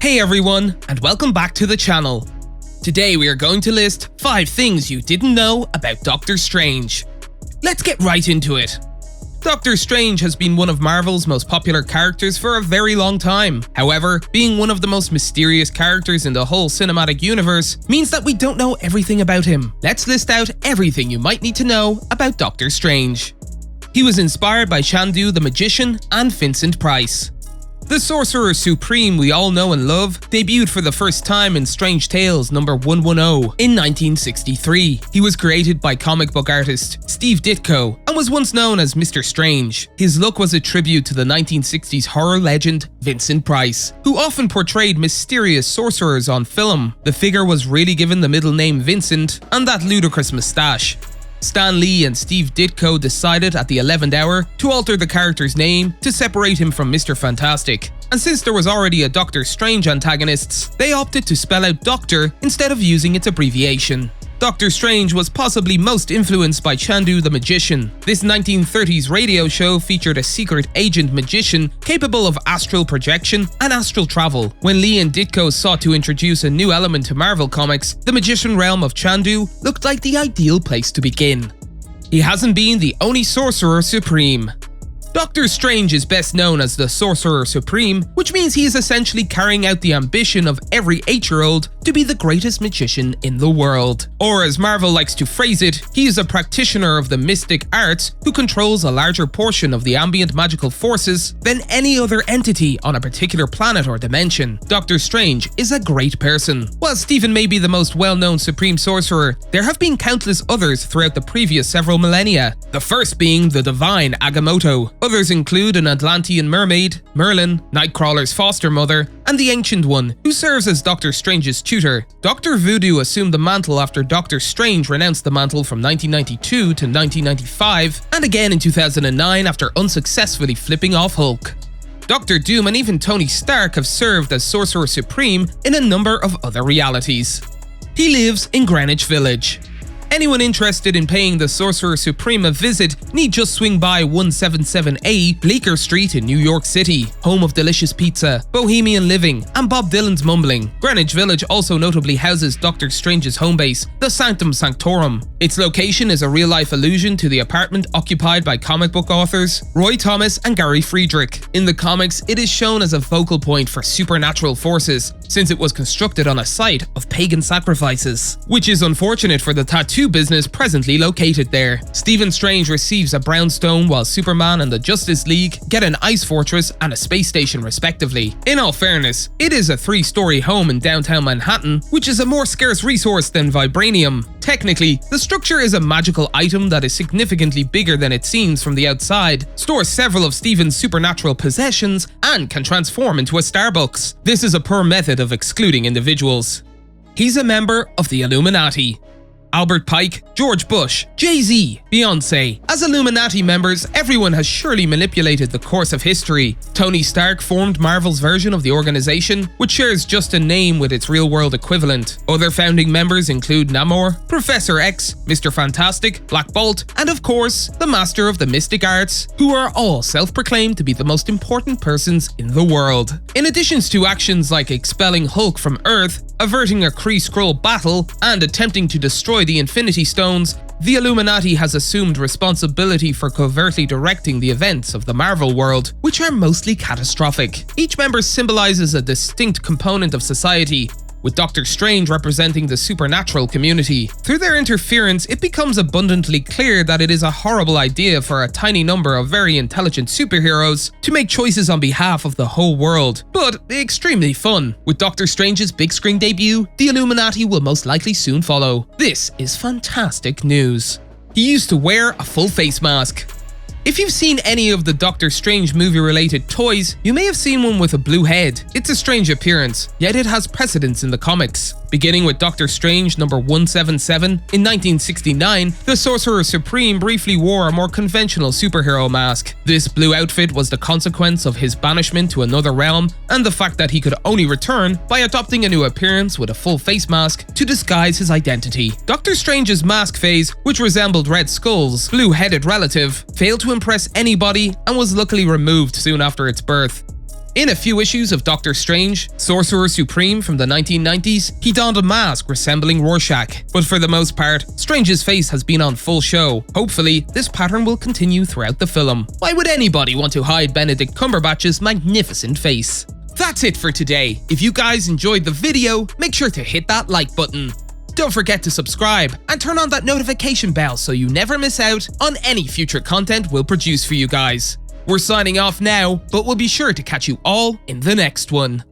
Hey everyone, and welcome back to the channel. Today we are going to list 5 things you didn't know about Doctor Strange. Let's get right into it. Doctor Strange has been one of Marvel's most popular characters for a very long time. However, being one of the most mysterious characters in the whole cinematic universe means that we don't know everything about him. Let's list out everything you might need to know about Doctor Strange. He was inspired by Chandu the Magician and Vincent Price. The Sorcerer Supreme we all know and love debuted for the first time in Strange Tales number 110 in 1963. He was created by comic book artist Steve Ditko and was once known as Mr. Strange. His look was a tribute to the 1960s horror legend Vincent Price, who often portrayed mysterious sorcerers on film. The figure was really given the middle name Vincent and that ludicrous moustache. Stan Lee and Steve Ditko decided at the 11th hour to alter the character's name to separate him from Mr. Fantastic. And since there was already a Doctor Strange antagonist, they opted to spell out Doctor instead of using its abbreviation. Doctor Strange was possibly most influenced by Chandu the Magician. This 1930s radio show featured a secret agent magician capable of astral projection and astral travel. When Lee and Ditko sought to introduce a new element to Marvel Comics, the magician realm of Chandu looked like the ideal place to begin. He hasn't been the only Sorcerer Supreme. Doctor Strange is best known as the Sorcerer Supreme, which means he is essentially carrying out the ambition of every 8-year-old to be the greatest magician in the world. Or as Marvel likes to phrase it, he is a practitioner of the mystic arts who controls a larger portion of the ambient magical forces than any other entity on a particular planet or dimension. Doctor Strange is a great person. While Stephen may be the most well-known Supreme Sorcerer, there have been countless others throughout the previous several millennia, the first being the divine Agamotto. Others include an Atlantean mermaid, Merlin, Nightcrawler's foster mother, and the Ancient One, who serves as Doctor Strange's tutor. Dr. Voodoo assumed the mantle after Doctor Strange renounced the mantle from 1992 to 1995, and again in 2009 after unsuccessfully flipping off Hulk. Doctor Doom and even Tony Stark have served as Sorcerer Supreme in a number of other realities. He lives in Greenwich Village. Anyone interested in paying the Sorcerer Supreme a visit need just swing by 177A Bleecker Street in New York City, home of delicious pizza, bohemian living, and Bob Dylan's mumbling. Greenwich Village also notably houses Doctor Strange's home base, the Sanctum Sanctorum. Its location is a real-life allusion to the apartment occupied by comic book authors Roy Thomas and Gary Friedrich. In the comics, it is shown as a focal point for supernatural forces, since it was constructed on a site of pagan sacrifices, which is unfortunate for the tattoo business presently located there. Stephen Strange receives a brownstone while Superman and the Justice League get an ice fortress and a space station respectively. In all fairness, it is a 3-story home in downtown Manhattan, which is a more scarce resource than vibranium. Technically, the structure is a magical item that is significantly bigger than it seems from the outside, stores several of Stephen's supernatural possessions, and can transform into a Starbucks. This is a poor method of excluding individuals. He's a member of the Illuminati. Albert Pike, George Bush, Jay-Z, Beyoncé. As Illuminati members, everyone has surely manipulated the course of history. Tony Stark formed Marvel's version of the organization, which shares just a name with its real-world equivalent. Other founding members include Namor, Professor X, Mr. Fantastic, Black Bolt, and of course, the Master of the Mystic Arts, who are all self-proclaimed to be the most important persons in the world. In addition to actions like expelling Hulk from Earth, averting a Kree-Skrull battle, and attempting to destroy the Infinity Stones, the Illuminati has assumed responsibility for covertly directing the events of the Marvel world, which are mostly catastrophic. Each member symbolizes a distinct component of society, with Doctor Strange representing the supernatural community. Through their interference, it becomes abundantly clear that it is a horrible idea for a tiny number of very intelligent superheroes to make choices on behalf of the whole world, but extremely fun. With Doctor Strange's big screen debut, the Illuminati will most likely soon follow. This is fantastic news. He used to wear a full face mask. If you've seen any of the Doctor Strange movie-related toys, you may have seen one with a blue head. It's a strange appearance, yet it has precedence in the comics. Beginning with Doctor Strange number 177, in 1969, the Sorcerer Supreme briefly wore a more conventional superhero mask. This blue outfit was the consequence of his banishment to another realm, and the fact that he could only return by adopting a new appearance with a full face mask to disguise his identity. Doctor Strange's mask phase, which resembled Red Skull's blue-headed relative, failed to impress anybody and was luckily removed soon after its birth. In a few issues of Doctor Strange, Sorcerer Supreme from the 1990s, he donned a mask resembling Rorschach, but for the most part, Strange's face has been on full show. Hopefully, this pattern will continue throughout the film. Why would anybody want to hide Benedict Cumberbatch's magnificent face? That's it for today. If you guys enjoyed the video, make sure to hit that like button. Don't forget to subscribe and turn on that notification bell so you never miss out on any future content we'll produce for you guys. We're signing off now, but we'll be sure to catch you all in the next one.